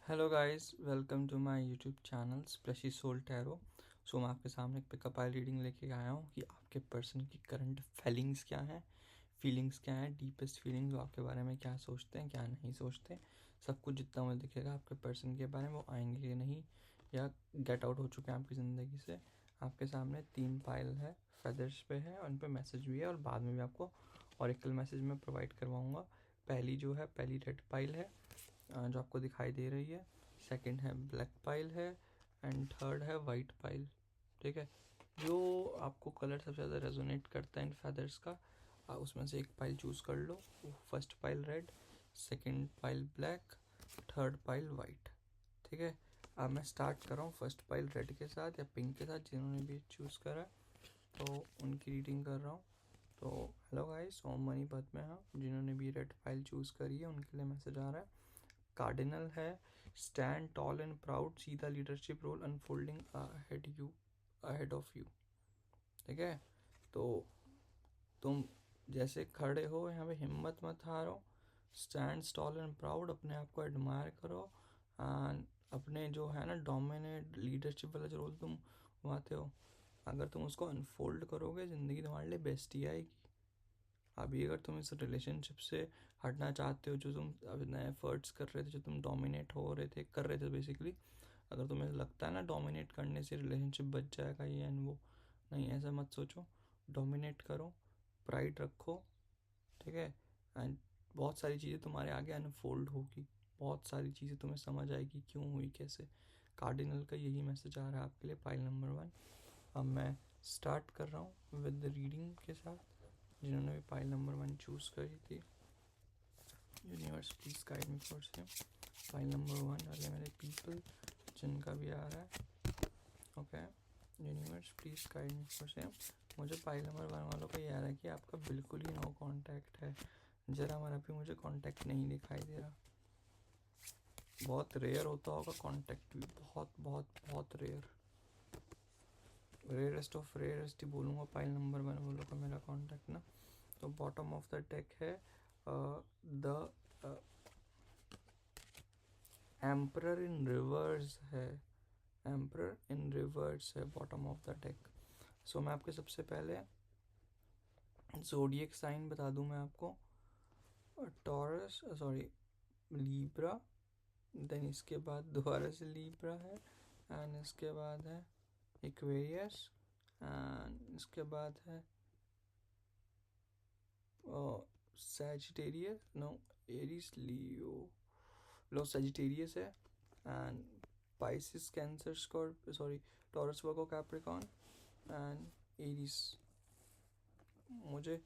Hello guys, welcome to my YouTube channel Splashy Soul Tarot. So मैं आपके सामने एक पिकअप आई रीडिंग लेके आया हूँ कि आपके पर्सन की करंट फीलिंग्स क्या हैं, फीलिंग्स क्या हैं, डीपेस्ट फीलिंग्स, वो आपके बारे में क्या सोचते हैं, क्या नहीं सोचते। सब कुछ जितना मुझे दिखेगा आपके पर्सन के बारे में, वो आएंगे कि नहीं या गेट आउट हो चुके हैं आपकी ज़िंदगी से। आपके सामने 3 पाइल है, फेदर्स पे है, उन पर मैसेज भी है और बाद में भी आपको ऑरेकल मैसेज में प्रोवाइड करवाऊँगा। पहली रेड पाइल है जो आपको दिखाई दे रही है, सेकंड है ब्लैक पाइल है एंड थर्ड है वाइट पाइल। ठीक है, जो आपको कलर सबसे ज़्यादा रेजोनेट करता है इन फेदर्स का, उसमें से एक पाइल चूज़ कर लो। First pile red, second pile black, third pile white. ठीक है, अब मैं स्टार्ट कर रहा हूँ फर्स्ट पाइल रेड के साथ या पिंक के साथ, जिन्होंने भी चूज़ करा तो उनकी रीडिंग कर रहा हूँ। तो हेलो गाइस, ओम मनी पद में हाँ, जिन्होंने भी रेड फाइल चूज़ करी है उनके लिए मैसेज आ रहा है। कार्डिनल है, stand tall and proud, see the leadership role unfolding ahead of you. ठीक है, तो तुम जैसे खड़े हो यहाँ पे हिम्मत मत हारो, स्टैंड टॉल एंड प्राउड, अपने आप को एडमायर करो एंड अपने जो है ना डोमिनेट लीडरशिप वाला जो रोल तुम निभाते हो, अगर तुम उसको अनफोल्ड करोगे ज़िंदगी तुम्हारे लिए बेस्ट ही आएगी। अभी अगर तुम इस रिलेशनशिप से हटना चाहते हो, जो तुम अभी नए एफर्ट्स कर रहे थे, जो तुम डोमिनेट हो रहे थे कर रहे थे बेसिकली, अगर तुम्हें लगता है ना डोमिनेट करने से रिलेशनशिप बच जाएगा ये एंड वो, नहीं ऐसा मत सोचो। डोमिनेट करो, प्राइड रखो। ठीक है, एंड बहुत सारी चीज़ें तुम्हारे आगे अनफोल्ड होगी, बहुत सारी चीज़ें तुम्हें समझ आएगी क्यों हुई कैसे। कार्डिनल का यही मैसेज आ रहा है आपके लिए, पाइल नंबर 1। अब मैं स्टार्ट कर रहा हूँ विद रीडिंग के साथ। जिन्होंने भी पाइल नंबर 1 चूज़ करी थी, universe please guide me for same. Pile number 1 वाले मेरे पीपल जिनका भी आ रहा है, okay, universe please guide me for same. मुझे पाइल नंबर 1 वालों का ये आ रहा है कि आपका बिल्कुल ही नो कांटेक्ट है, जरा हमारा भी मुझे कांटेक्ट नहीं दिखाई दे रहा। बहुत रेयर होता होगा कांटेक्ट भी, बहुत बहुत बहुत रेयर, रेयरेस्ट ऑफ रेयरेस्ट ही बोलूँगा पाइल नंबर 1 वालों का मेरा कांटेक्ट ना। तो बॉटम ऑफ द डेक है द एम्परर इन रिवर्स है, एम्परर इन रिवर्स है बॉटम ऑफ द डेक। सो मैं आपके सबसे पहले ज़ोडिएक साइन बता दूं मैं आपको, टॉरस, सॉरी, लीब्रा, देन इसके बाद दोबारा से लीब्रा है एंड इसके बाद है एक्वेरियस एंड इसके बाद है सैजिटेरियस, नो, एरिस, लो सैजिटेरियस है and Pisces, Cancer, Scorpio, sorry, Taurus, Virgo, Capricorn and Aries. मुझे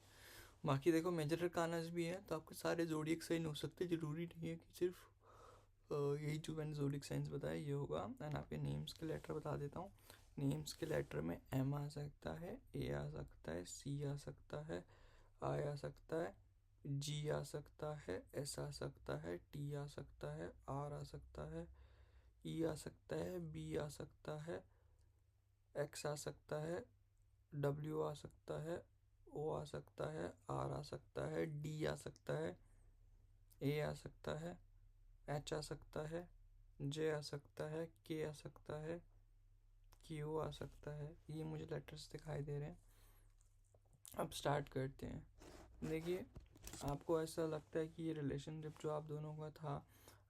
बाकी देखो मेजर अरकानास भी है, तो आपके सारे जोडियक साइन हो सकते, जरूरी नहीं है कि सिर्फ यही जो मैंने जोडियक साइंस बताया ये होगा। एंड आपके नेम्स के लेटर बता देता हूँ। नेम्स के लेटर में एम आ सकता है, ए आ सकता है, सी आ सकता है, आई आ सकता है, जी आ सकता है, एस आ सकता है, टी आ सकता है, आर आ सकता है, ई आ सकता है, बी आ सकता है, एक्स आ सकता है, डब्ल्यू आ सकता है, ओ आ सकता है, आर आ सकता है, डी आ सकता है, ए आ सकता है, एच आ सकता है, जे आ सकता है, के आ सकता है, क्यू आ सकता है। ये मुझे लेटर्स दिखाई दे रहे हैं। अब स्टार्ट करते हैं। देखिए, आपको ऐसा लगता है कि ये रिलेशनशिप जो आप दोनों का था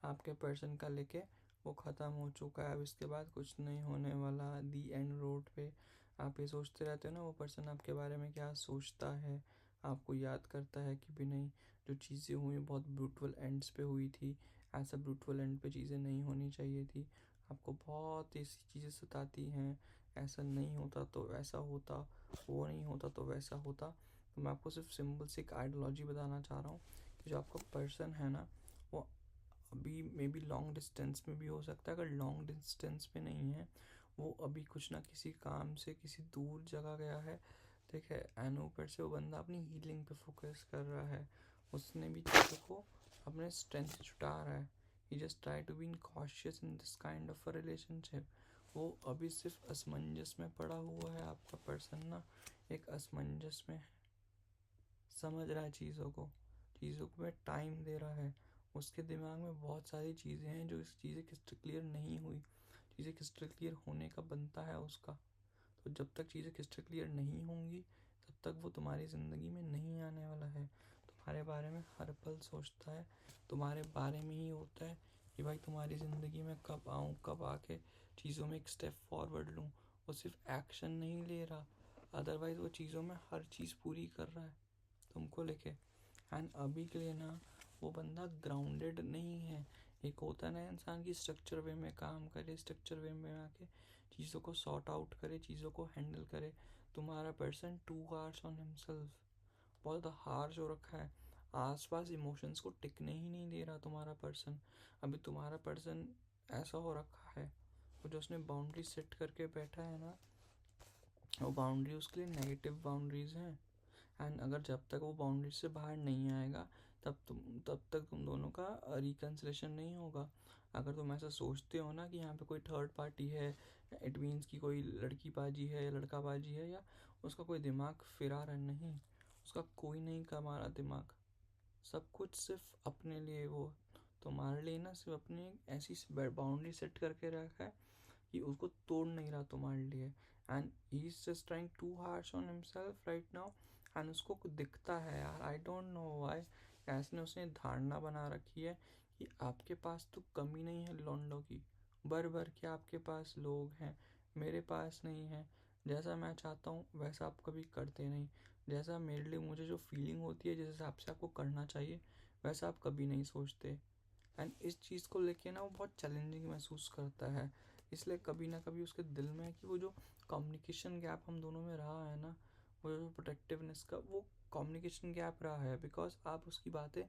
आपके पर्सन का लेके, वो ख़त्म हो चुका है, अब इसके बाद कुछ नहीं होने वाला, दी एंड रोड पे। आप ये सोचते रहते हो ना वो पर्सन आपके बारे में क्या सोचता है, आपको याद करता है कि भी नहीं, जो चीज़ें हुई बहुत ब्रूटल एंड्स पे हुई थी, ऐसा ब्रूटल एंड पे चीज़ें नहीं होनी चाहिए थी। आपको बहुत ऐसी चीज़ें सताती हैं, ऐसा नहीं होता तो वैसा होता, वो नहीं होता तो वैसा होता। तो मैं आपको सिर्फ सिंपल से एक आइडियोलॉजी बताना चाह रहा हूँ कि जो आपका पर्सन है ना, वो अभी मे बी लॉन्ग डिस्टेंस में भी हो सकता है। अगर लॉन्ग डिस्टेंस में नहीं है, वो अभी कुछ ना किसी काम से किसी दूर जगह गया है। ठीक है, एंड ऊपर से वो बंदा अपनी हीलिंग पे फोकस कर रहा है, उसने भी चीज़ों को अपने स्ट्रेंथ से छुटा रहा है। He just try to be in cautious in this kind of a relationship. वो अभी सिर्फ असमंजस में पड़ा हुआ है, आपका पर्सन ना एक असमंजस में है, समझ रहा है चीज़ों को में टाइम दे रहा है। उसके दिमाग में बहुत सारी चीज़ें हैं जो इस चीज़ें क्रिस्टल क्लियर नहीं हुई। चीज़ें क्रिस्टल क्लियर होने का बनता है उसका। तो जब तक चीज़ें क्रिस्टल क्लियर नहीं होंगी तब तक वो तुम्हारी ज़िंदगी में नहीं आने वाला है। तुम्हारे बारे में हर पल सोचता है, तुम्हारे बारे में ही होता है कि भाई तुम्हारी ज़िंदगी में कब आऊँ, कब आके चीज़ों में एक स्टेप फॉरवर्ड लूँ। वो सिर्फ एक्शन नहीं ले रहा, अदरवाइज़ वो चीज़ों में हर चीज़ पूरी कर रहा है तुमको लेके। एंड अभी के लिए ना वो बंदा ग्राउंडेड नहीं है। एक होता है ना इंसान की स्ट्रक्चर वे में काम करे, स्ट्रक्चर वे में आके चीज़ों को सॉर्ट आउट करे, चीज़ों को हैंडल करे। तुम्हारा person too harsh on himself, बहुत हार्श हो रखा है। आसपास इमोशंस को टिकने ही नहीं दे रहा तुम्हारा पर्सन। अभी तुम्हारा पर्सन ऐसा हो रखा है, वो जो उसने बाउंड्री सेट करके बैठा है ना, वो बाउंड्री उसके लिए नेगेटिव बाउंड्रीज हैं। एंड अगर जब तक वो बाउंड्री से बाहर नहीं आएगा तब तक तुम दोनों का रिकन्सिलेशन नहीं होगा। अगर तुम ऐसा सोचते हो ना कि यहाँ पे कोई थर्ड पार्टी है, इट मीन्स कि कोई लड़की बाजी है या लड़का बाजी है या उसका कोई दिमाग फिरा रहा, नहीं, उसका कोई नहीं कमा रहा दिमाग। सब कुछ सिर्फ अपने लिए, वो तुम्हारे लिए ना सिर्फ अपनी ऐसी बाउंड्री सेट करके रखा है कि उसको तोड़ नहीं रहा तुम्हारे लिए। And he is just trying too harsh on himself right now. And उसको कुछ दिखता है यार, आई डोंट नो व्हाई, ऐसे उसने धारणा बना रखी है कि आपके पास तो कमी नहीं है लौंडों की, भर भर के आपके पास लोग हैं, मेरे पास नहीं है। जैसा मैं चाहता हूँ वैसा आप कभी करते नहीं, जैसा मेरे लिए मुझे जो फीलिंग होती है जिस हिसाब से आपको करना चाहिए वैसा आप कभी नहीं सोचते। एंड इस चीज़ को लेके ना वो बहुत चैलेंजिंग महसूस करता है। इसलिए कभी ना कभी उसके दिल में है कि वो जो कम्युनिकेशन गैप हम दोनों में रहा है ना, वो जो प्रोटेक्टिवनेस का वो कम्युनिकेशन गैप रहा है, बिकॉज आप उसकी बातें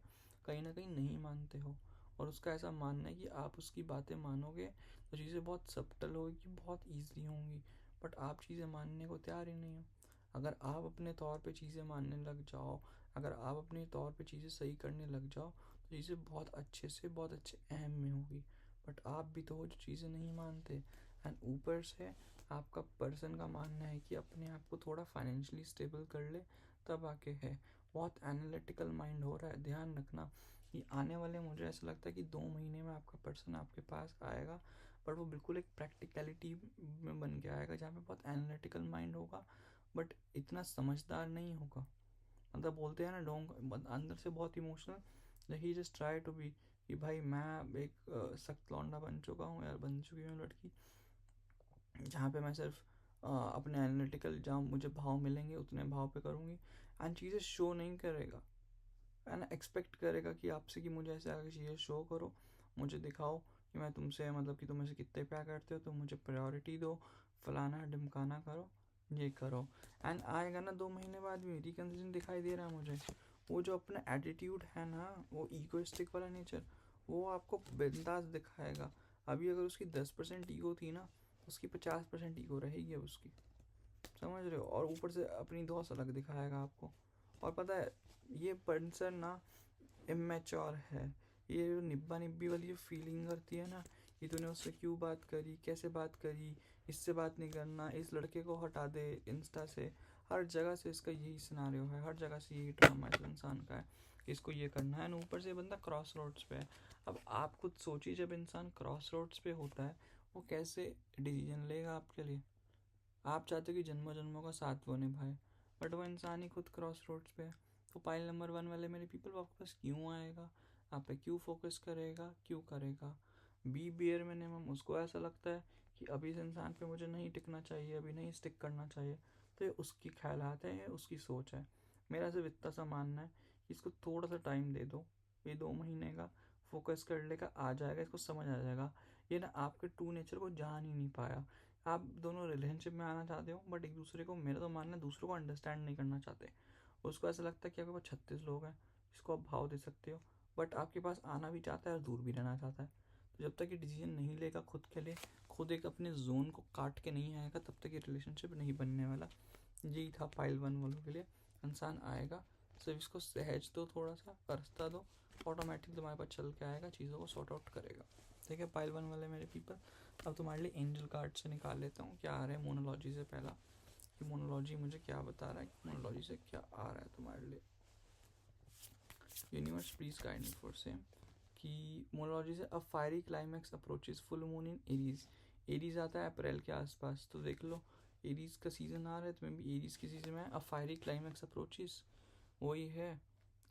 कहीं ना कहीं नहीं मानते हो। और उसका ऐसा मानना है कि आप उसकी बातें मानोगे तो चीज़ें बहुत सब्टल होगी, बहुत ईजी होंगी, बट आप चीज़ें मानने को तैयार ही नहीं हो। अगर आप अपने तौर पे चीज़ें मानने लग जाओ, अगर आप अपने तौर पे चीज़ें सही करने लग जाओ तो चीज़ें बहुत अच्छे से बहुत अच्छे अहम में होगी। बट आप भी तो हो जो चीज़ें नहीं मानते। एंड ऊपर से आपका पर्सन का मानना है कि अपने आप को थोड़ा फाइनेंशियली स्टेबल कर ले तब आके है। बहुत एनालिटिकल माइंड हो रहा है, ध्यान रखना कि आने वाले, मुझे ऐसा लगता है कि 2 महीने में आपका पर्सन आपके पास आएगा, बट वो बिल्कुल एक प्रैक्टिकलिटी में बन के आएगा जहाँ पे बहुत एनालिटिकल माइंड होगा बट इतना समझदार नहीं होगा। मतलब बोलते हैं ना डोंग, अंदर से बहुत इमोशनल, ही जस्ट ट्राई टू बी कि भाई मैं एक सख्त लौंडा बन चुका हूँ यार, बन चुकी हूँ लड़की, जहाँ पे मैं सिर्फ अपने एनालिटिकल, जहाँ मुझे भाव मिलेंगे उतने भाव पे करूँगी। एंड चीज़ें शो नहीं करेगा, एंड एक्सपेक्ट करेगा कि आपसे कि मुझे ऐसे आगे चीज़ें शो करो, मुझे दिखाओ कि मैं तुमसे, मतलब कि तुम ऐसे कितने प्यार करते हो, तो मुझे प्रायोरिटी दो, फलाना ढिमकाना करो, ये करो। एंड आएगा ना 2 महीने बाद भी रिकन्सिलेशन दिखाई दे रहा है मुझे। वो जो अपना एटीट्यूड है ना, वो ईगोइस्टिक वाला नेचर, वो आपको बिंदास दिखाएगा। अभी अगर उसकी 10% ईगो थी ना, उसकी 50% ईगो रहेगी अब उसकी, समझ रहे हो। और ऊपर से अपनी दोस्त अलग दिखाएगा आपको। और पता है ये पर्सन ना इमेच्योर है। ये जो निब्बा निब्बी वाली जो फीलिंग करती है ना कि तूने उससे क्यों बात करी, कैसे बात करी, इससे बात नहीं करना, इस लड़के को हटा दे इंस्टा से, हर जगह से इसका यही सिनारियो है, हर जगह से यही ड्रामा इस इंसान का है कि इसको ये करना है। ऊपर से बंदा क्रॉस रोड्स पे है। अब आप खुद सोचिए, जब इंसान क्रॉस रोड्स पे होता है वो कैसे डिसीजन लेगा आपके लिए। आप चाहते हो कि जन्मों जन्मों का साथ वो निभाए, बट वो इंसान ही खुद क्रॉस रोड्स पे है। तो पाइल नंबर 1 वाले मेरे पीपल, वो आपके पास क्यों आएगा, आप पे क्यों फोकस करेगा, क्यों करेगा। बी बियर मिनिमम, उसको ऐसा लगता है कि अभी इस इंसान पे मुझे नहीं टिकना चाहिए, अभी नहीं स्टिक करना चाहिए। तो ये उसकी ख्यालात है, ये उसकी सोच है। मेरा सिर्फ इतना सा मानना है कि इसको थोड़ा सा टाइम दे दो, ये 2 महीने का फोकस कर लेगा, आ जाएगा, इसको समझ आ जाएगा। ये ना आपके ट्रू नेचर को जान ही नहीं पाया। आप दोनों रिलेशनशिप में आना चाहते हो बट एक दूसरे को, मेरा तो मानना है, दूसरों को अंडरस्टैंड नहीं करना चाहते। उसको ऐसा लगता है कि आपके पास 36 लोग हैं जिसको आप भाव दे सकते हो, बट आपके पास आना भी चाहता है और दूर भी रहना चाहता है। तो जब तक ये डिसीजन नहीं लेगा खुद के लिए, खुद एक अपने जोन को काट के नहीं आएगा, तब तक ये रिलेशनशिप नहीं बनने वाला। यही था पाइल 1 वालों के लिए। इंसान आएगा, सिर्फ इसको सहज दो, थोड़ा सा रास्ता दो, ऑटोमेटिक तुम्हारे पास चल के आएगा, चीज़ों को सॉर्ट आउट करेगा। ठीक है पाइल 1 वाले मेरे पीपल। अब तुम्हारे लिए एंजल कार्ड से निकाल लेता हूँ क्या आ रहा है मोनोलॉजी से पहला, कि मोनोलॉजी मुझे क्या बता रहा है, मोनोलॉजी से क्या आ रहा है तुम्हारे लिए। Universe please guide me for same, कि मोनोलॉजी से a fiery climax approaches full moon in Aries. Aries आता है अप्रैल के आसपास, तो देख लो एरीज का सीज़न आ रहा है, तुम्हें भी एरीज की सीज़न में अ फायरी क्लाइमैक्स अप्रोचेस वही है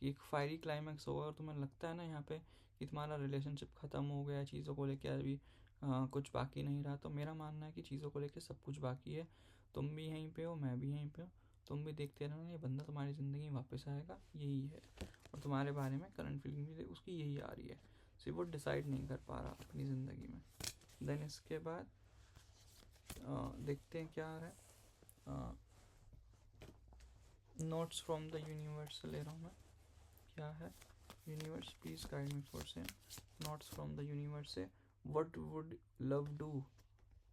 कि एक फायरी क्लाइमैक्स होगा। और तुम्हें लगता है ना यहाँ पे कि तुम्हारा रिलेशनशिप ख़त्म हो गया, चीज़ों को लेकर अभी कुछ बाकी नहीं रहा, तो मेरा मानना है कि चीज़ों को लेकर सब कुछ बाकी है। तुम भी यहीं पे हो, मैं भी यहीं पे हूँ, तुम भी देखते रहना, ये बंदा तुम्हारी ज़िंदगी में वापस आएगा, यही है। और तुम्हारे बारे में करंट फीलिंग भी उसकी यही आ रही है, सिर्फ वो डिसाइड नहीं कर पा रहा अपनी ज़िंदगी में। देन इसके बाद देखते हैं क्या आ रहा है। नोट्स फ्रॉम द यूनिवर्स ले रहा हूँ मैं, क्या है। Universe please guide me for same. Notes from the universe से what would love do,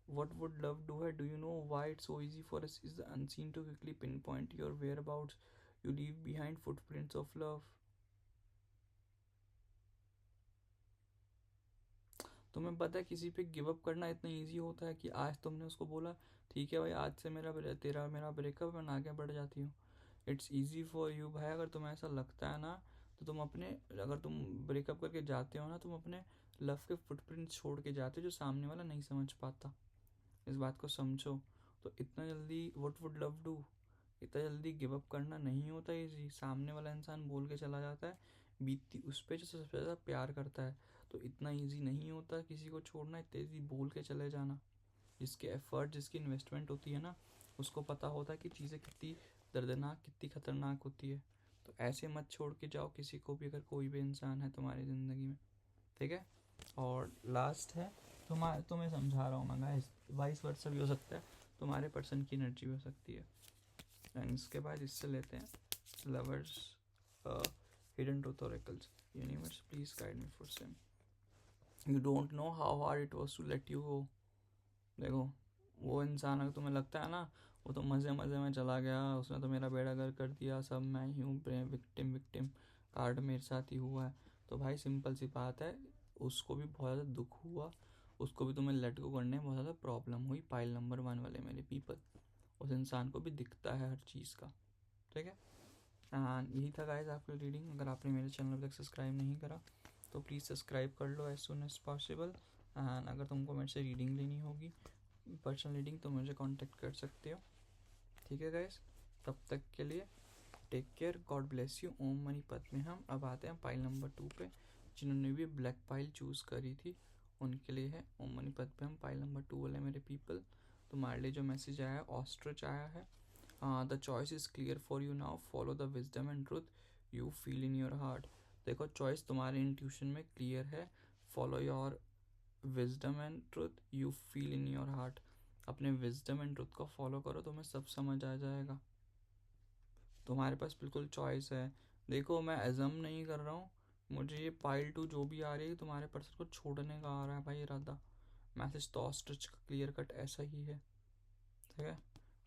what would love do है, do you know why it's so easy for us is the unseen to quickly pinpoint your whereabouts, you leave behind footprints of love। तुम्हें पता है किसी पे give up करना इतना easy होता है कि आज तुमने उसको बोला ठीक है भाई आज से मेरा ब्रेकअप, मैं आगे बढ़ जाती हूँ। इट्स ईजी फॉर यू भाई, अगर तुम्हें ऐसा लगता है ना तो तुम अपने, अगर तुम ब्रेकअप करके जाते हो ना, तुम अपने लव के फुटप्रिंट छोड़ के जाते हो जो सामने वाला नहीं समझ पाता। इस बात को समझो। तो इतना जल्दी व्हाट वुड लव डू, इतना जल्दी गिव अप करना नहीं होता इजी। सामने वाला इंसान बोल के चला जाता है, बीतती उस पर जो सबसे ज़्यादा प्यार करता है, तो इतना इजी नहीं होता किसी को छोड़ना, इतनी इजी बोल के चले जाना। जिसके एफर्ट, जिसकी इन्वेस्टमेंट होती है ना, उसको पता होता है कि चीज़ें कितनी दर्दनाक, कितनी खतरनाक होती है। तो ऐसे मत छोड़ के जाओ किसी को भी, अगर कोई भी इंसान है तुम्हारी ज़िंदगी में, ठीक है। और लास्ट है तुम्हें समझा रहा हूँ मैं गाइस, वाइस वर्सा भी हो सकता है, तुम्हारे पर्सन की एनर्जी भी हो सकती है। एंड इसके बाद इससे लेते हैं lovers hidden truth oracles. Universe please guide me for same. You don't know how hard it was to let you go. देखो वो इंसान, अगर तुम्हें लगता है ना वो तो मज़े मज़े में चला गया, उसने तो मेरा बेड़ा गर्क कर दिया, सब मैं ही हूँ, विक्टिम विक्टिम कार्ड मेरे साथ ही हुआ है, तो भाई सिंपल सी बात है, उसको भी बहुत ज़्यादा दुख हुआ, उसको भी तुम्हें लेट गो करने में बहुत ज़्यादा प्रॉब्लम हुई। पाइल नंबर 1 वाले मेरे पीपल, उस इंसान को भी दिखता है हर चीज़ का, ठीक है। एंड यही था गाइस आपकी रीडिंग। अगर आपने मेरे चैनल तक सब्सक्राइब नहीं करा तो प्लीज़ सब्सक्राइब कर लो as soon as possible. And अगर तुमको मेरे से रीडिंग लेनी होगी, पर्सनल रीडिंग, तो मुझे कांटेक्ट कर सकते हो, ठीक है गाइस। तब तक के लिए take care, God bless you, ओम मनी पद्मे हम। अब आते हैं पाइल नंबर 2 पे, जिन्होंने भी ब्लैक पाइल चूज़ करी थी उनके लिए है ओम मनी पद्मे हम, पाइल नंबर 2 वाले मेरे पीपल। तुम्हारे लिए जो मैसेज आया है, ऑस्ट्रिच आया है। The choice is clear for you now, follow the wisdom and truth you feel in your heart. देखो चॉइस तुम्हारे इंट्यूशन में क्लियर है, follow your wisdom and truth you feel in your heart. अपने wisdom and truth को follow करो, तुम्हें सब समझ आ जाएगा। तुम्हारे पास बिल्कुल चॉइस है। देखो मैं एजम नहीं कर रहा हूँ, मुझे ये पाइल 2 जो भी आ रही है तुम्हारे पर्सन को छोड़ने का आ रहा है भाई इरादा। मैसेज तो ऑस्ट्रिच का क्लियर कट ऐसा ही है, ठीक है।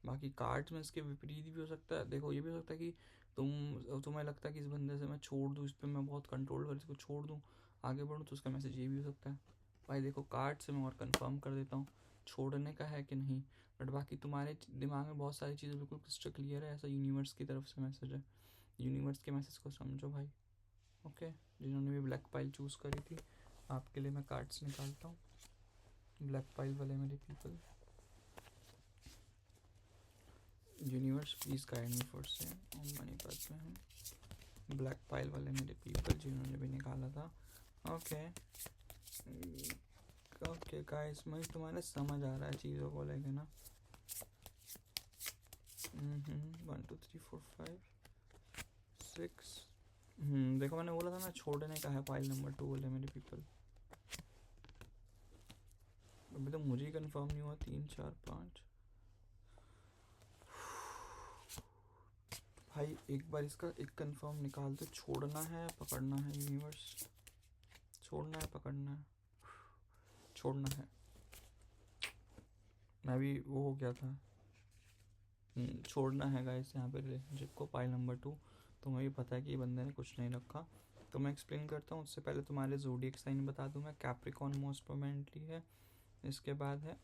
बाकी कार्ड्स में इसके विपरीत भी हो सकता है। देखो ये भी हो सकता है कि तुम्हें लगता है कि इस बंदे से मैं छोड़ दूँ, इस पर मैं बहुत कंट्रोल कर, इसको छोड़ दूँ आगे बढ़ूँ, तो उसका मैसेज ये भी हो सकता है। भाई देखो कार्ड से मैं और कंफर्म कर देता हूँ छोड़ने का है कि नहीं, बट बाकी तुम्हारे दिमाग में बहुत सारी चीज़ें बिल्कुल क्रिस्टल क्लियर है, ऐसा यूनिवर्स की तरफ से मैसेज है। यूनिवर्स के मैसेज को समझो भाई, ओके। जिन्होंने भी ब्लैक पाइल चूज़ करी थी, आपके लिए मैं कार्ड्स निकालता हूँ। ब्लैक पाइल वाले मेरे people, universe please guide me for same, ओम मनी पद्मे हम। ब्लैक पाइल वाले मेरे पीपल जिन्होंने भी निकाला था, ओके ओके गाइस, मुझे तुम्हारे समझ आ रहा है चीज़ों को लेके ना। 1 2 3 4 5 6। देखो मैंने बोला था ना छोड़ने का है पाइल नंबर 2 वाले मेरे पीपल। अभी तो मुझे ही कंफर्म नहीं हुआ, 3 4 5। भाई एक बार इसका एक कंफर्म निकाल दो, छोड़ना है पकड़ना है यूनिवर्स, छोड़ना है पकड़ना है, छोड़ना है। मैं भी वो हो गया था, छोड़ना है गाइस यहाँ पे रिलेशनशिप को, पाइल नंबर 2। तुम्हें भी पता है कि ये बंदे ने कुछ नहीं रखा, तो मैं एक्सप्लेन करता हूँ। उससे पहले तुम्हारे ज़ोडिएक साइन बता दूँ मैं, कैप्रिकॉर्न मोस्ट प्रोमिनेंटली है, इसके बाद है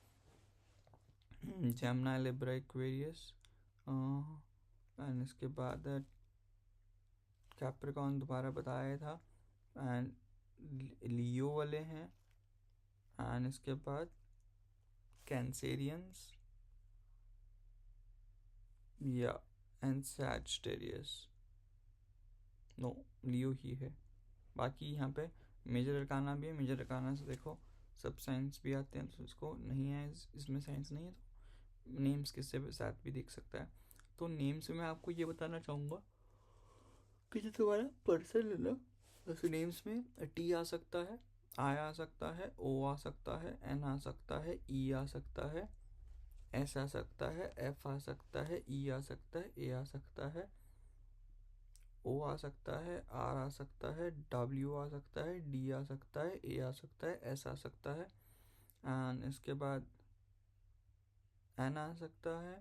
जेमिनी, लिब्रा, एक्वेरियस, एंड इसके बाद कैप्रिकॉर्न दोबारा बताया था, एंड लियो वाले हैं, एंड इसके बाद कैंसेरियंस या एंड सैजिटेरियस। नो, लियो ही है। बाकी यहाँ पे मेजर अरकाना भी है, मेजर अरकाना से देखो सब साइंस भी आते हैं, तो इसको नहीं है, इसमें साइंस नहीं है, तो नेम्स किससे साथ भी देख सकता है। तो नेम्स में मैं आपको ये बताना चाहूँगा कि जो तुम्हारा पर्सन है ना, जैसे नेम्स में टी आ सकता है, आई आ सकता है, ओ आ सकता है, एन आ सकता है, ई आ सकता है, एस आ सकता है, एफ आ सकता है, ई आ सकता है, ए आ सकता है, ओ आ सकता है, आर आ सकता है, डब्ल्यू आ सकता है, डी आ सकता है, ए आ सकता है, एस आ सकता है, एंड इसके बाद एन आ सकता है,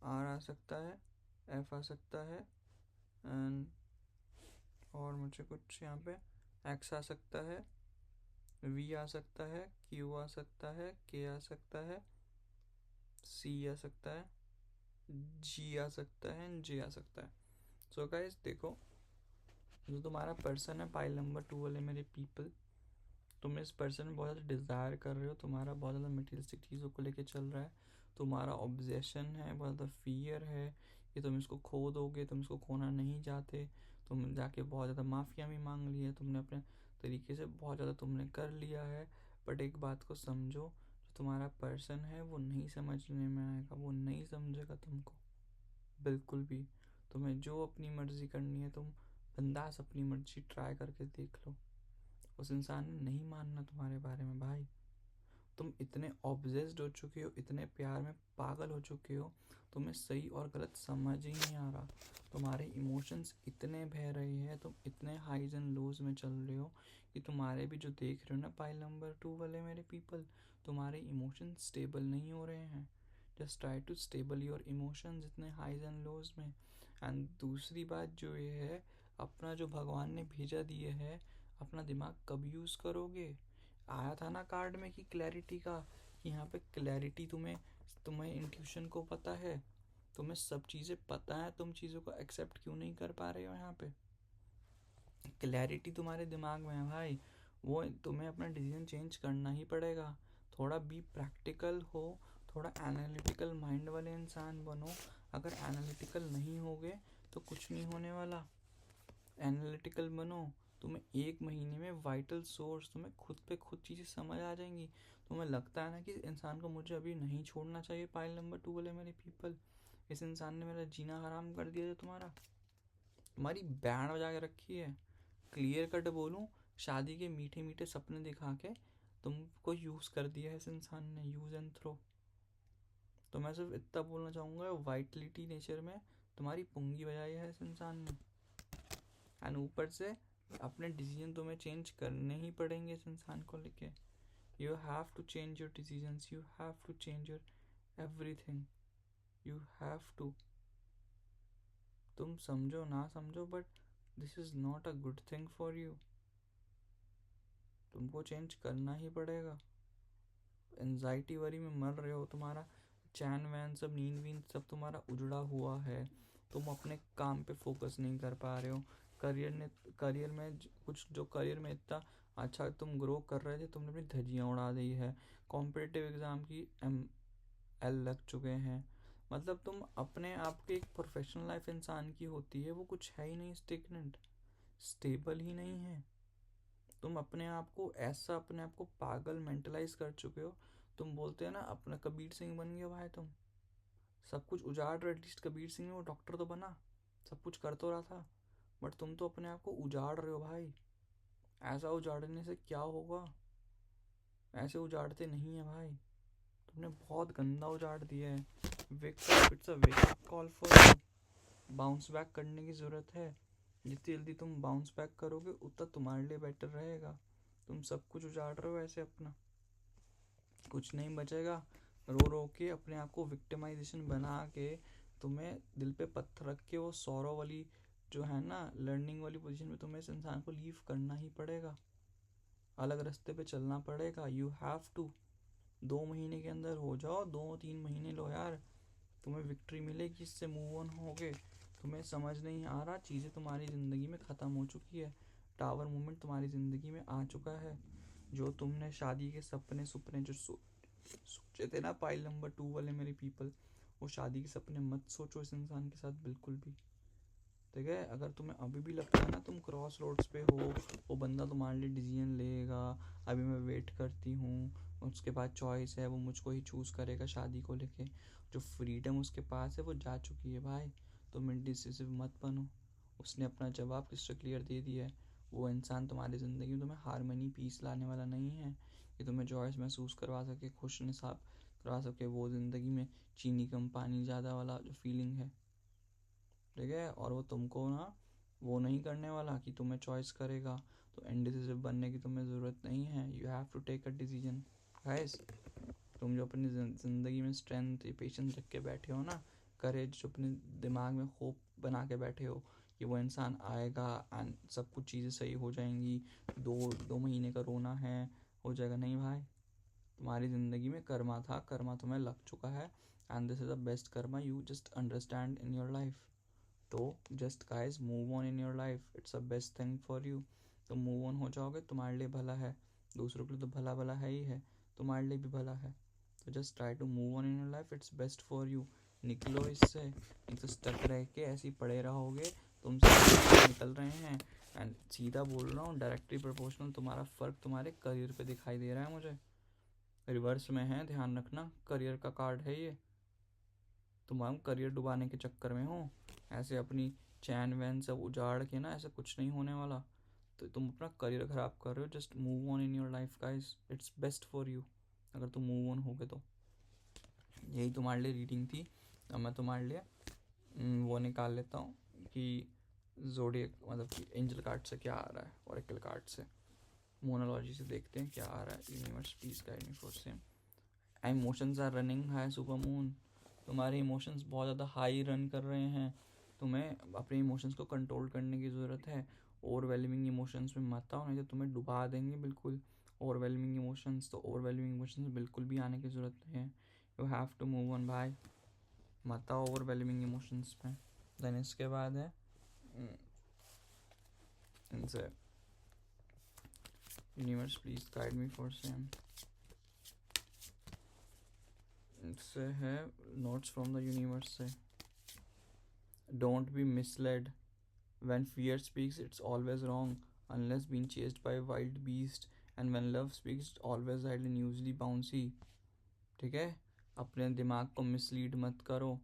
आर आ सकता है, एफ आ सकता है, एंड और मुझे कुछ यहाँ पे एक्स आ सकता है, वी आ सकता है, क्यू आ सकता है, के आ सकता है, सी आ सकता है, जी आ सकता है, एंड जे आ सकता है। सो गाइस देखो, जो तुम्हारा पर्सन है पाइल नंबर 2 वाले मेरे पीपल, तुम इस पर्सन में बहुत ज़्यादा डिज़ायर कर रहे हो, तुम्हारा बहुत ज़्यादा मटेरियलिस्टिक चीज़ों को लेके चल रहा है, तुम्हारा ऑब्जेशन है, बहुत ज़्यादा फियर है कि तुम इसको खो दोगे, तुम इसको खोना नहीं चाहते। तुम जाके बहुत ज़्यादा माफ़िया भी मांग ली है, तुमने अपने तरीके से बहुत ज़्यादा तुमने कर लिया है। बट एक बात को समझो, जो तुम्हारा पर्सन है वो नहीं समझने में आएगा, वो नहीं समझेगा तुमको बिल्कुल भी। तुम्हें जो अपनी मर्ज़ी करनी है, तुम बिंदास अपनी मर्ज़ी ट्राई करके देख लो। उस इंसान ने नहीं मानना तुम्हारे बारे में भाई। तुम इतने ऑब्सेस्ड हो चुके हो, इतने प्यार में पागल हो चुके हो, तुम्हें सही और गलत समझ ही नहीं आ रहा। तुम्हारे इमोशंस इतने बह रहे हैं, तुम इतने हाइज एंड लोज में चल रहे हो कि तुम्हारे भी जो देख रहे हो ना पाइल नंबर 2 वाले मेरे पीपल, तुम्हारे इमोशंस स्टेबल नहीं हो रहे हैं। Just try to stable your emotions इतने हाइज एंड लोज में। एंड दूसरी बात जो ये है, अपना जो भगवान ने भेजा दिए है, अपना दिमाग कब यूज़ करोगे। आया था ना कार्ड में कि क्लैरिटी का, कि यहाँ पे क्लैरिटी तुम्हें इंट्यूशन को पता है, तुम्हें सब चीज़ें पता है, तुम चीज़ों को एक्सेप्ट क्यों नहीं कर पा रहे हो। यहाँ पे क्लैरिटी तुम्हारे दिमाग में है भाई, वो तुम्हें अपना डिसीजन चेंज करना ही पड़ेगा। थोड़ा बी प्रैक्टिकल हो, थोड़ा एनालिटिकल माइंड वाले इंसान बनो। अगर एनालिटिकल नहीं होगे तो कुछ नहीं होने वाला। एनालिटिकल बनो, तुम्हें 1 महीने में वाइटल सोर्स, तुम्हें खुद पे खुद चीज़ें समझ आ जाएंगी। तुम्हें लगता है ना कि इंसान को मुझे अभी नहीं छोड़ना चाहिए, पाइल नंबर 2 वाले मेरे पीपल, इस इंसान ने मेरा जीना हराम कर दिया, जो तुम्हारी बैंड बजा के रखी है। क्लियर कट बोलूँ, शादी के मीठे मीठे सपने दिखा के तुमको यूज़ कर दिया है इस इंसान ने, यूज़ एंड थ्रो। तो मैं सिर्फ इतना बोलना चाहूँगा, वाइटलिटी नेचर में तुम्हारी पुंगी बजाई है इस इंसान ने। एंड ऊपर से अपने डिसीजन तुम्हें चेंज करने ही पड़ेंगे इस इंसान को लेके। You have to change your decisions, you have to change your everything, you have to. तुम समझो ना समझो, but this is not a good thing for you. तुमको चेंज करना ही पड़ेगा। एनजाइटी वरी में मर रहे हो, तुम्हारा चैन वैन सब, नींद वींद सब तुम्हारा उजड़ा हुआ है। तुम अपने काम पे फोकस नहीं कर पा रहे हो। करियर में कुछ, जो करियर में इतना अच्छा तुम ग्रो कर रहे थे, तुमने अपनी धज्जियाँ उड़ा दी है। कॉम्पिटिटिव एग्ज़ाम की ML लग चुके हैं। मतलब तुम अपने आप के, एक प्रोफेशनल लाइफ इंसान की होती है, वो कुछ है ही नहीं, स्टेगनेंट, स्टेबल ही नहीं है। तुम अपने आप को ऐसा, अपने आप को पागल मेंटलाइज कर चुके हो। तुम बोलते हैं ना अपना कबीर सिंह बन गए भाई तुम, सब कुछ उजाड़ रहे। एटलीस्ट कबीर सिंह में वो डॉक्टर तो बना, सब कुछ कर तो रहा था, बट तुम तो अपने आप को उजाड़ रहे हो भाई। ऐसा उजाड़ने से क्या होगा, ऐसे उजाड़ते नहीं है भाई। तुमने बहुत गंदा उजाड़ दिया है। It's a wake up call for you. Bounce back करने की ज़रूरत है। जितनी जल्दी तुम बाउंस बैक करोगे उतना तुम्हारे लिए बेटर रहेगा। तुम सब कुछ उजाड़ रहे हो ऐसे अपना, कुछ नहीं बचेगा। रो रो के अपने आप को विक्टिमाइजेशन बना के, तुम्हें दिल पे पत्थर रख के वो सौरव वाली जो है ना, लर्निंग वाली पोजीशन में तुम्हें इस इंसान को लीव करना ही पड़ेगा। अलग रास्ते पे चलना पड़ेगा। You have to. 2 महीने के अंदर हो जाओ, 2-3 महीने लो यार, तुम्हें विक्ट्री मिलेगी, इससे मूव ऑन होगे। तुम्हें समझ नहीं आ रहा, चीज़ें तुम्हारी ज़िंदगी में ख़त्म हो चुकी है। टावर मोमेंट तुम्हारी ज़िंदगी में आ चुका है। जो तुमने शादी के सपने जो सोचे थे ना, पाइल नंबर 2 वाले मेरे पीपल, वो शादी के सपने मत सोचो इस इंसान के साथ बिल्कुल भी। ठीक है, अगर तुम्हें अभी भी लगता है ना तुम क्रॉस रोड्स पे हो, वो बंदा तुम्हारे लिए डिसीजन लेगा, अभी मैं वेट करती हूँ, उसके बाद चॉइस है, वो मुझको ही चूज़ करेगा शादी को लेके, जो फ्रीडम उसके पास है वो जा चुकी है भाई। तुम इंडिसिसिव मत बनो। उसने अपना जवाब क्रिस्टल क्लियर दे दिया है। वो इंसान तुम्हारी ज़िंदगी में तुम्हें हारमनी पीस लाने वाला नहीं है कि तुम्हें जॉयस महसूस करवा सके, खुश निसाब करवा सके, वो ज़िंदगी में चीनी कम पानी ज़्यादा वाला जो फीलिंग है। ठीक है, और वो तुमको ना वो नहीं करने वाला कि तुम्हें चॉइस करेगा। तो इनडिसिसिव बनने की तुम्हें ज़रूरत नहीं है। You have to take a decision guys. तुम जो अपनी ज़िंदगी में स्ट्रेंथ पेशेंस रख के बैठे हो ना, करेज जो अपने दिमाग में होप बना के बैठे हो कि वो इंसान आएगा एंड सब कुछ चीज़ें सही हो जाएंगी, 2 महीने का रोना है हो जाएगा, नहीं भाई। तुम्हारी ज़िंदगी में कर्मा था, कर्मा तुम्हें लग चुका है and this is the best karma you just understand in your life. तो just guys move on in your life, it's a best thing for you. तुम मूव ऑन हो जाओगे, तुम्हारे लिए भला है, दूसरों के लिए तो भला भला है ही है, तुम्हारे लिए भी भला है। तो just try to move on in your life, it's best for you. निकलो इससे, नहीं तो स्टक रह के ऐसे ही पड़े रहोगे। तुम से निकल रहे हैं एंड सीधा बोल रहा हूँ, डायरेक्टली प्रोपोर्शनल तुम्हारा फ़र्क तुम्हारे करियर पे दिखाई दे रहा है मुझे। रिवर्स में है, ध्यान रखना, करियर का कार्ड है ये। तुम करियर डुबाने के चक्कर में हो, ऐसे अपनी चैन वैन सब उजाड़ के ना, ऐसा कुछ नहीं होने वाला। तो तुम अपना करियर ख़राब कर रहे हो। Just move on in your life guys, it's best for you. अगर तुम मूव ऑन हो गए तो यही तुम्हारे लिए रीडिंग थी। अब मैं तुम्हारे लिए वो निकाल लेता हूँ कि ज़ोडिएक मतलब कि एंजल कार्ड से क्या आ रहा है, ऑरेकल कार्ड से, मोनोलॉजी से देखते हैं क्या आ रहा है। Universe please guide me for same. Emotions are running high super moon. तुम्हारे इमोशंस बहुत ज़्यादा हाई रन कर रहे हैं। तुम्हें अपने इमोशंस को कंट्रोल करने की ज़रूरत है। ओवरवेलमिंग इमोशंस में मत आओ, नहीं तो तुम्हें डुबा देंगे बिल्कुल। ओवरवेलमिंग इमोशंस, तो ओवरवेलमिंग इमोशंस बिल्कुल भी आने की ज़रूरत नहीं है। You have to move on भाई, मत आओ ओवरवेलमिंग इमोशंस में। देन इसके बाद है इनसे, universe please guide me for same. इससे है नोट्स फ्रॉम द यूनिवर्स से। Don't be misled, when fear speaks it's always wrong unless being chased by a wild beast, and when love speaks it's always idle and usually bouncy। ठीक है, अपने दिमाग को mislead मत करो।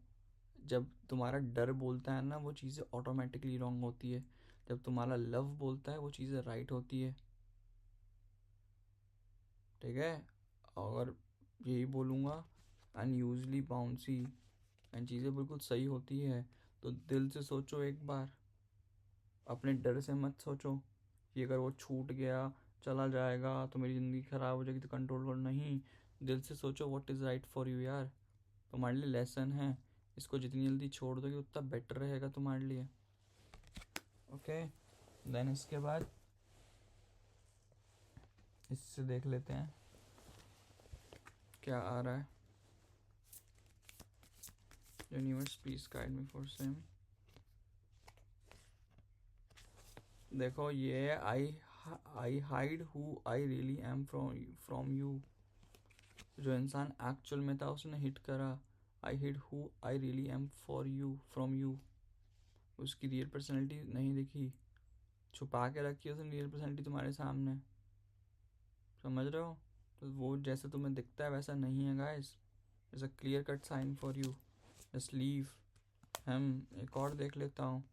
जब तुम्हारा डर बोलता है ना, वो चीज़ें ऑटोमेटिकली रॉन्ग होती है। जब तुम्हारा लव बोलता है वो चीज़ें राइट होती है। ठीक है, और यही बोलूँगा, एंड यूजली बाउंसी, एंड चीज़ें बिल्कुल सही होती है। तो दिल से सोचो एक बार, अपने डर से मत सोचो कि अगर वो छूट गया, चला जाएगा तो मेरी ज़िंदगी ख़राब हो जाएगी, तो कंट्रोल करो। नहीं, दिल से सोचो what is right for you यार। तुम्हारे लिए लेसन है, इसको जितनी जल्दी छोड़ दोगे उतना बेटर रहेगा तुम्हारे लिए। ओके, देन इसके बाद इससे देख लेते हैं क्या आ रहा है। Universe please guide me for same. देखो ये I hide who I really am from you. जो इंसान एक्चुअल में था उसने हिट करा, I hit who I really am for you from you. उसकी रियल पर्सनैलिटी नहीं दिखी, छुपा के रखी है उसने रियल पर्सनैलिटी तुम्हारे सामने। समझ रहे हो? तो वो जैसे तुम्हें दिखता है वैसा नहीं है guys. It's a clear cut sign for you, just leave. हम एक और देख लेता हूँ।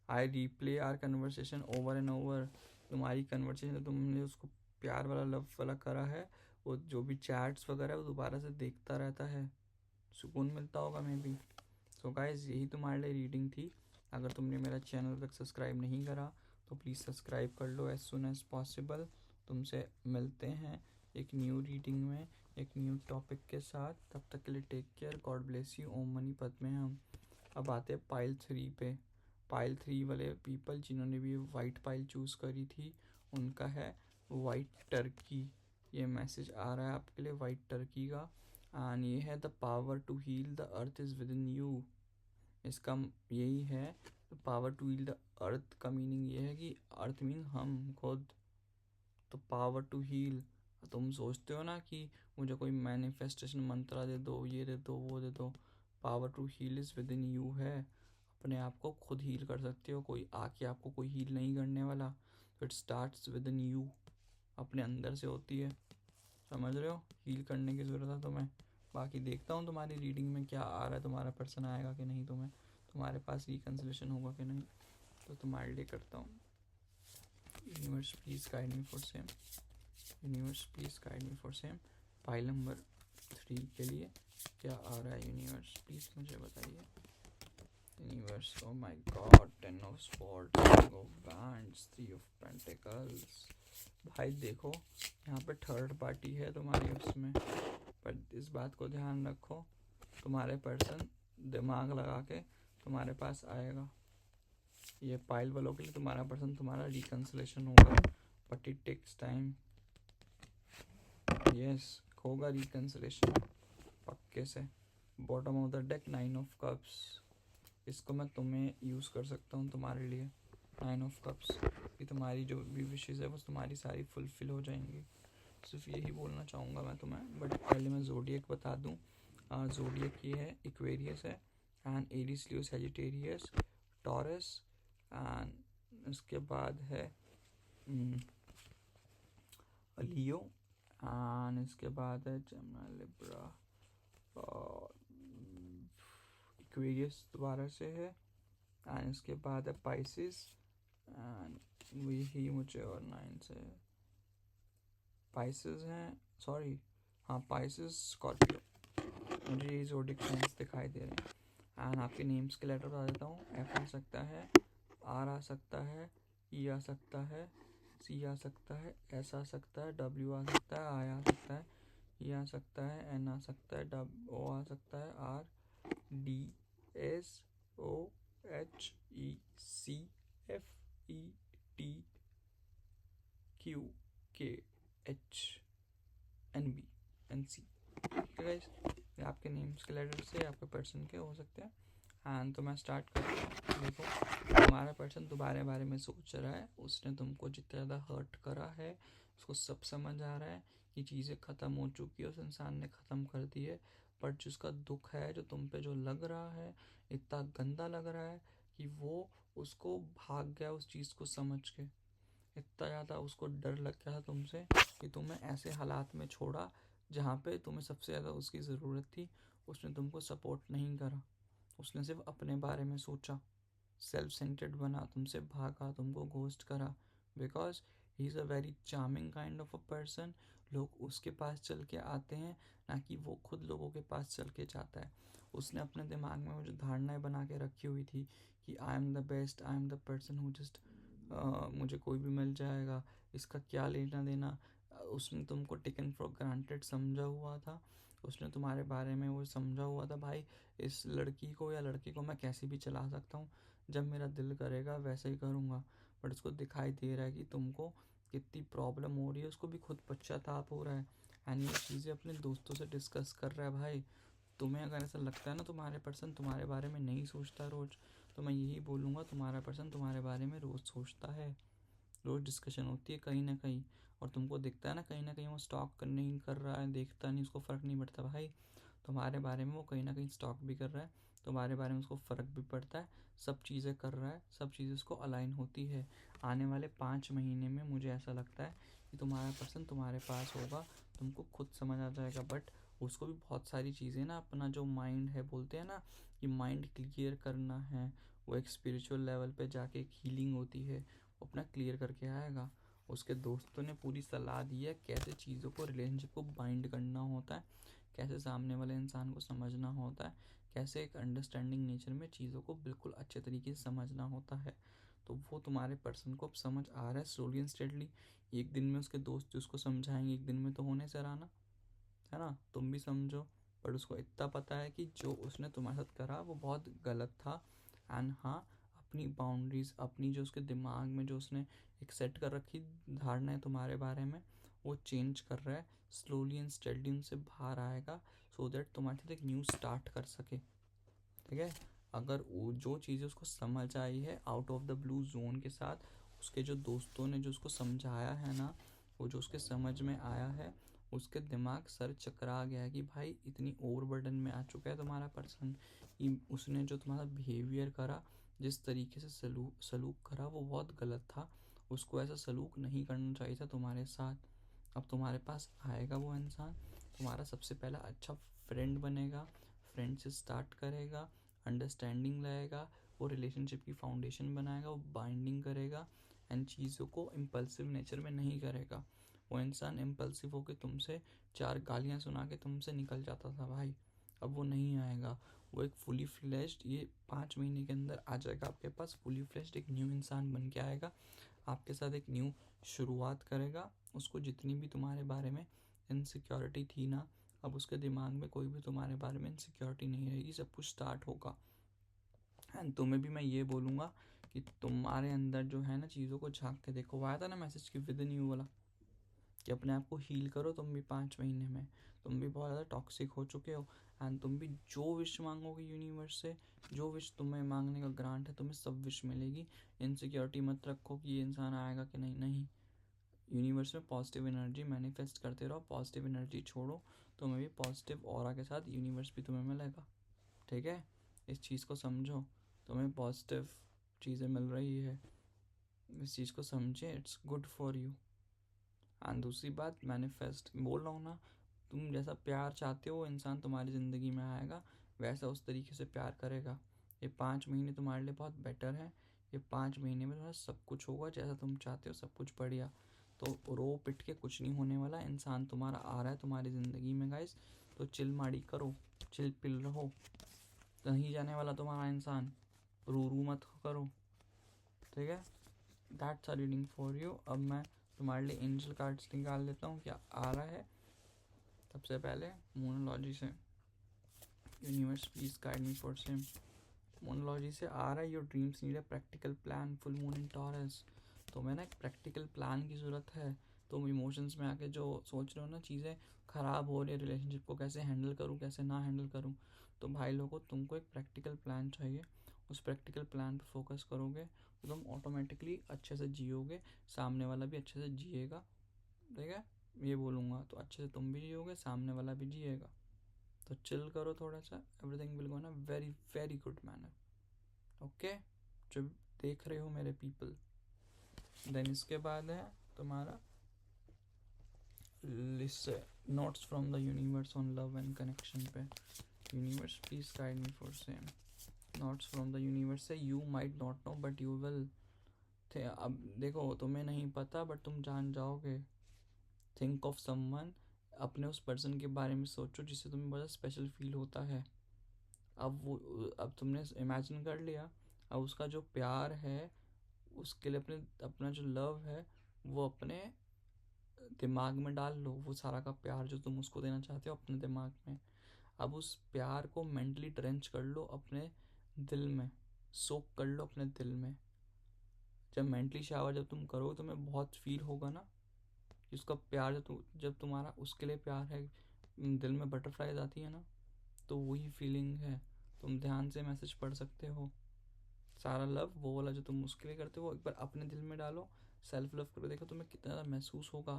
I replay our conversation over and over. तुम्हारी कन्वर्सेशन, तुमने उसको प्यार वाला लव वाला करा है, वो जो भी चैट्स वगैरह वो दोबारा से देखता रहता है, सुकून मिलता होगा मे बी। सो गाइज यही तुम्हारे लिए रीडिंग थी। अगर तुमने मेरा चैनल तक सब्सक्राइब नहीं करा तो प्लीज़ सब्सक्राइब कर लो एज सुन एज पॉसिबल। तुमसे मिलते हैं एक न्यू रीडिंग में, एक न्यू टॉपिक के साथ। तब तक के लिए take care, God bless you, ओम मनी पद्मे हम। अब आते हैं पाइल 3 पे। पाइल 3 वाले पीपल जिन्होंने भी वाइट पाइल चूज़ करी थी, उनका है वाइट टर्की। ये मैसेज आ रहा है आपके लिए वाइट टर्की का, एंड ये है the power to heal the earth is within you. इसका यही है, the power to heal the earth का मीनिंग ये है कि अर्थ मीन हम खुद, तो पावर टू हील। तुम सोचते हो ना कि मुझे कोई मैनिफेस्टेशन मंत्रा दे दो, ये दे दो, वो दे दो। Power to heal is within you है। अपने आप को खुद हील कर सकते हो, कोई आके आपको कोई हील नहीं करने वाला। तो it starts with in you, अपने अंदर से होती है। समझ रहे हो? हील करने की ज़रूरत है तुम्हें। बाकी देखता हूँ तुम्हारी रीडिंग में क्या आ रहा है, तुम्हारा पर्सन आएगा कि नहीं, तुम्हारे पास रिकन्सिलेशन होगा कि नहीं, तो तुम्हारे लिए करता हूँ। Universe please guide me for same. Universe please guide me for same. File number 3 के लिए क्या आ रहा है यूनिवर्स, प्लीज़ मुझे बताइए। Universe, oh my God, 10 of swords, king of wands, 3 of pentacles. भाई देखो, यहाँ पे थर्ड पार्टी है तुम्हारी उसमें, पर इस बात को ध्यान रखो, तुम्हारे पर्सन दिमाग लगा के तुम्हारे पास आएगा। ये पाइल वालों के लिए तुम्हारा पर्सन, तुम्हारा रिकन्सिलेशन होगा, but it takes time. Yes, होगा रिकन्सिलेशन पक्के से। Bottom of the deck 9 of cups, इसको मैं तुम्हें यूज़ कर सकता हूँ तुम्हारे लिए। 9 ऑफ कप्स कि तुम्हारी जो भी विशेज़ है वो तुम्हारी सारी फुलफिल हो जाएंगी। सिर्फ यही बोलना चाहूँगा मैं तुम्हें। बट पहले मैं ज़ोडिएक बता दूँ। ज़ोडिएक ये है, एक्वेरियस है, and Aries, Leo, Sagittarius, taurus, and इसके बाद है लियो, एंड इसके बाद है जेमिनी, लिब्रा, और एक्वेरियस दोबारा से है, एंड इसके बाद है पाइसिस, एंड वही मुझे और 9 से पाइसिस हैं, सॉरी, हाँ पाइसिस, स्कॉर्पियो, मुझे ये ज़ोडिएक साइंस दिखाई दे रहे हैं। एंड आपके नेम्स के लेटर बता देता हूँ। एफ आ सकता है, आर आ सकता है, ई आ सकता है, सी आ सकता है, एस आ सकता है, डब्ल्यू आ सकता है, आई आ सकता है, ई आ सकता है, एन आ सकता है, ओ आ सकता है, R, D, S, O, H, E, C, F, E, T, Q, K, H, N, B, N, C. ठीक है गाइस, ये आपके नेम्स के लेटर से आपके पर्सन के हो सकते हैं। एंड तो मैं स्टार्ट करता हूँ। देखो, तुम्हारा पर्सन तुम्हारे बारे में सोच रहा है, उसने तुमको जितना ज़्यादा हर्ट करा है उसको सब समझ आ रहा है कि चीज़ें ख़त्म हो चुकी है, उस इंसान ने ख़त्म कर दी है। बट जिसका दुख है, जो तुम पे जो लग रहा है, इतना गंदा लग रहा है कि वो उसको भाग गया उस चीज़ को समझ के। इतना ज़्यादा उसको डर लग गया तुमसे कि तुम्हें ऐसे हालात में छोड़ा जहाँ पे तुम्हें सबसे ज़्यादा उसकी ज़रूरत थी। उसने तुमको सपोर्ट नहीं करा, उसने सिर्फ अपने बारे में सोचा, सेल्फ सेंटर्ड बना, तुमसे भागा, तुमको घोस्ट करा। Because he is a very charming kind of a person. लोग उसके पास चल के आते हैं, ना कि वो खुद लोगों के पास चल के जाता है। उसने अपने दिमाग में वो जो धारणाएं बना के रखी हुई थी कि I am the best, I am the person who just, मुझे कोई भी मिल जाएगा, इसका क्या लेना देना। उसने तुमको टेकन फॉर ग्रांटेड समझा हुआ था। उसने तुम्हारे बारे में वो समझा हुआ था, भाई इस लड़की को या लड़के को मैं कैसे भी चला सकता हूँ, जब मेरा दिल करेगा वैसे ही करूँगा। बट उसको दिखाई दे रहा है कि तुमको कितनी प्रॉब्लम हो रही है, उसको भी खुद पश्चाताप हो रहा है, एंड ये चीज़ें अपने दोस्तों से डिस्कस कर रहा है। भाई तुम्हें अगर ऐसा लगता है ना तुम्हारे पर्सन तुम्हारे बारे में नहीं सोचता रोज़, तो मैं यही बोलूँगा, तुम्हारा पर्सन तुम्हारे बारे में रोज़ सोचता है, रोज़ डिस्कशन होती है कहीं ना कहीं। और तुमको दिखता है ना कहीं वो स्टॉक नहीं कर रहा है, देखता नहीं, उसको फ़र्क नहीं पड़ता। भाई तुम्हारे बारे में वो कहीं ना कहीं स्टॉक भी कर रहा है, तुम्हारे बारे में उसको फ़र्क भी पड़ता है, सब चीज़ें कर रहा है, सब चीज़ें उसको अलाइन होती है। आने वाले 5 महीने में मुझे ऐसा लगता है कि तुम्हारा पर्सन तुम्हारे पास होगा, तुमको खुद समझ आ जाएगा। बट उसको भी बहुत सारी चीज़ें ना, अपना जो माइंड है, बोलते हैं ना कि माइंड क्लियर करना है, वो एक स्पिरिचुअल लेवल पे जाके एक हीलिंग होती है, वो अपना क्लियर करके आएगा। उसके दोस्तों ने पूरी सलाह दी है कैसे चीज़ों को, रिलेशनशिप को बाइंड करना होता है, कैसे सामने वाले इंसान को समझना होता है, कैसे एक अंडरस्टैंडिंग नेचर में चीज़ों को बिल्कुल अच्छे तरीके से समझना होता है। तो वो तुम्हारे पर्सन को अब समझ आ रहा है स्लोली एंड स्टेडली। एक दिन में उसके दोस्त उसको समझाएंगे, एक दिन में तो होने से रहना है ना, तुम भी समझो। पर उसको इतना पता है कि जो उसने तुम्हारे साथ करा वो बहुत गलत था। एंड हाँ, अपनी बाउंड्रीज, अपनी जो उसके दिमाग में जो उसने एक सेट कर रखी धारणा है तुम्हारे बारे में, वो चेंज कर रहा है। स्लोली एंड स्टेडली उनसे बाहर आएगा, सो दैट तुम्हारे साथ एक न्यू स्टार्ट कर सके। ठीक है, अगर वो जो चीज़ें उसको समझ आई है out of the blue zone के साथ, उसके जो दोस्तों ने जो उसको समझाया है ना, वो जो उसके समझ में आया है, उसके दिमाग सर चकरा गया है कि भाई इतनी ओवरबर्डन में आ चुका है तुम्हारा पर्सन, उसने जो तुम्हारा बिहेवियर करा, जिस तरीके से सलूक करा वो बहुत गलत था, उसको ऐसा सलूक नहीं करना चाहिए था तुम्हारे साथ। अब तुम्हारे पास आएगा वो इंसान, तुम्हारा सबसे पहला अच्छा फ्रेंड बनेगा, फ्रेंड से स्टार्ट करेगा, अंडरस्टैंडिंग लाएगा, वो रिलेशनशिप की फाउंडेशन बनाएगा, वो बाइंडिंग करेगा एंड चीज़ों को इम्पल्सिव नेचर में नहीं करेगा। वो इंसान इम्पल्सिव होकर तुमसे 4 गालियाँ सुना के तुमसे निकल जाता था भाई, अब वो नहीं आएगा। वो एक फुली फ्लेश्ड, ये 5 महीने के अंदर आ जाएगा आपके पास, फुली फ्लेश्ड एक न्यू इंसान बन के आएगा, आपके साथ एक न्यू शुरुआत करेगा। उसको जितनी भी तुम्हारे बारे में इनसिक्योरिटी थी ना, अब उसके दिमाग में कोई भी तुम्हारे बारे में इनसिक्योरिटी नहीं रहेगी, सब कुछ स्टार्ट होगा। एंड तुम्हें भी मैं ये बोलूँगा कि तुम्हारे अंदर जो है ना, चीज़ों को झांक के देखो। वो आया था ना मैसेज कि विद इन यू वाला, कि अपने आप को हील करो। तुम भी 5 महीने में तुम भी बहुत ज़्यादा टॉक्सिक हो चुके हो, एंड तुम भी जो विश मांगोगे यूनिवर्स से, जो विश तुम्हें मांगने का ग्रांट है, तुम्हें सब विश मिलेगी। इनसिक्योरिटी मत रखो कि ये इंसान आएगा कि नहीं, नहीं। यूनिवर्स में पॉजिटिव एनर्जी मैनिफेस्ट करते रहो, पॉजिटिव एनर्जी छोड़ो, तुम्हें भी पॉजिटिव ऑरा के साथ यूनिवर्स भी तुम्हें मिलेगा। ठीक है, इस चीज़ को समझो, तुम्हें पॉजिटिव चीज़ें मिल रही है, इस चीज़ को समझे, it's good for you. And दूसरी बात, मैनिफेस्ट बोल रहा हूँ ना, तुम जैसा प्यार चाहते हो इंसान तुम्हारी ज़िंदगी में आएगा, वैसा उस तरीके से प्यार करेगा। ये 5 महीने तुम्हारे लिए बहुत बेटर है, ये 5 महीने में तुम्हारा सब कुछ होगा जैसा तुम चाहते हो, सब कुछ बढ़िया। तो रो पिट के कुछ नहीं होने वाला, इंसान तुम्हारा आ रहा है तुम्हारी ज़िंदगी में गाइस, तो चिल माड़ी करो, चिल पिल रहो, नहीं जाने वाला तुम्हारा इंसान, रू मत करो। ठीक है, that's a reading for you. अब मैं तुम्हारे लिए एंजल कार्ड्स निकाल लेता हूँ, क्या आ रहा है। सबसे पहले मोनोलॉजी से, universe please guide me for same. Moonology से आ रहा है, your dreams need a practical plan, full moon in Taurus. तो मैं ना एक प्रैक्टिकल प्लान की ज़रूरत है। तुम इमोशंस में आके जो सोच रहे हो ना, चीज़ें ख़राब हो रही है, रिलेशनशिप को कैसे हैंडल करूँ, कैसे ना हैंडल करूँ, तो भाई लोगों तुमको एक प्रैक्टिकल प्लान चाहिए। उस प्रैक्टिकल प्लान पे फोकस करोगे तो तुम ऑटोमेटिकली अच्छे से जियोगे, सामने वाला भी अच्छे से जिएगा। ठीक है, ये बोलूँगा तो अच्छे से तुम भी जियोगे, सामने वाला भी जिएगा। तो चिल करो थोड़ा सा, एवरीथिंग विल गो ना very very good manner. Okay, जो देख रहे हो मेरे पीपल। देन इसके बाद है तुम्हारा notes from the universe on love and connection पे। Universe please guide me for same. Notes from the universe से, you might not know but you will. अब देखो, तुम्हें नहीं पता बट तुम जान जाओगे। थिंक ऑफ समवन, अपने उस पर्सन के बारे में सोचो जिससे तुम्हें बहुत स्पेशल फील होता है। अब तुमने इमेजिन कर लिया, अब उसका जो प्यार है, उसके लिए अपना जो लव है वो अपने दिमाग में डाल लो। वो सारा का प्यार जो तुम उसको देना चाहते हो अपने दिमाग में, अब उस प्यार को मेंटली ट्रेंच कर लो अपने दिल में, सोक कर लो अपने दिल में। जब मेंटली शावर जब तुम करोगे तुम्हें बहुत फील होगा ना, उसका प्यार जब तुम्हारा उसके लिए प्यार है, दिल में बटरफ्लाइज आती है ना, तो वही फीलिंग है। तुम ध्यान से मैसेज पढ़ सकते हो। सारा लव वो वाला जो तुम उसके लिए करते हो, एक बार अपने दिल में डालो, सेल्फ लव करके देखो तुम्हें कितना ज़्यादा महसूस होगा।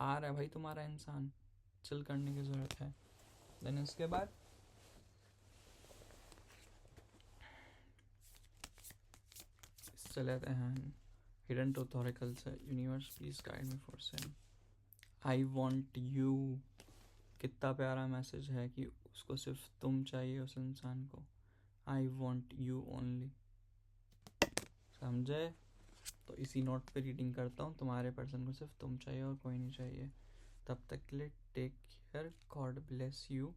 आ रहा है भाई तुम्हारा इंसान, चिल करने की ज़रूरत है। देन इसके बाद चले जाते हैं हिडन ट्रूथ ऑरेकल से। Universe please guide me for same. I want you, कितना प्यारा मैसेज है कि उसको सिर्फ तुम चाहिए उस इंसान को। आई वॉन्ट यू ओनली, समझे। तो इसी नोट पे रीडिंग करता हूँ, तुम्हारे पर्सन को सिर्फ तुम चाहिए और कोई नहीं चाहिए। तब तक के लिए take care, God bless you.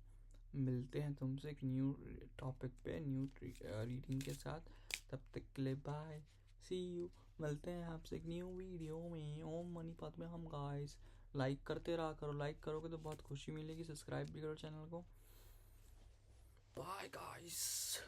मिलते हैं तुमसे एक न्यू टॉपिक पे, न्यू रीडिंग के साथ। तब तक के लिए बाय, सी यू। मिलते हैं आपसे एक न्यू वीडियो में। ओम मनीपत में हम गाइस। लाइक करते रहा करो, लाइक करोगे तो बहुत खुशी मिलेगी। सब्सक्राइब भी करो चैनल को। Bye guys.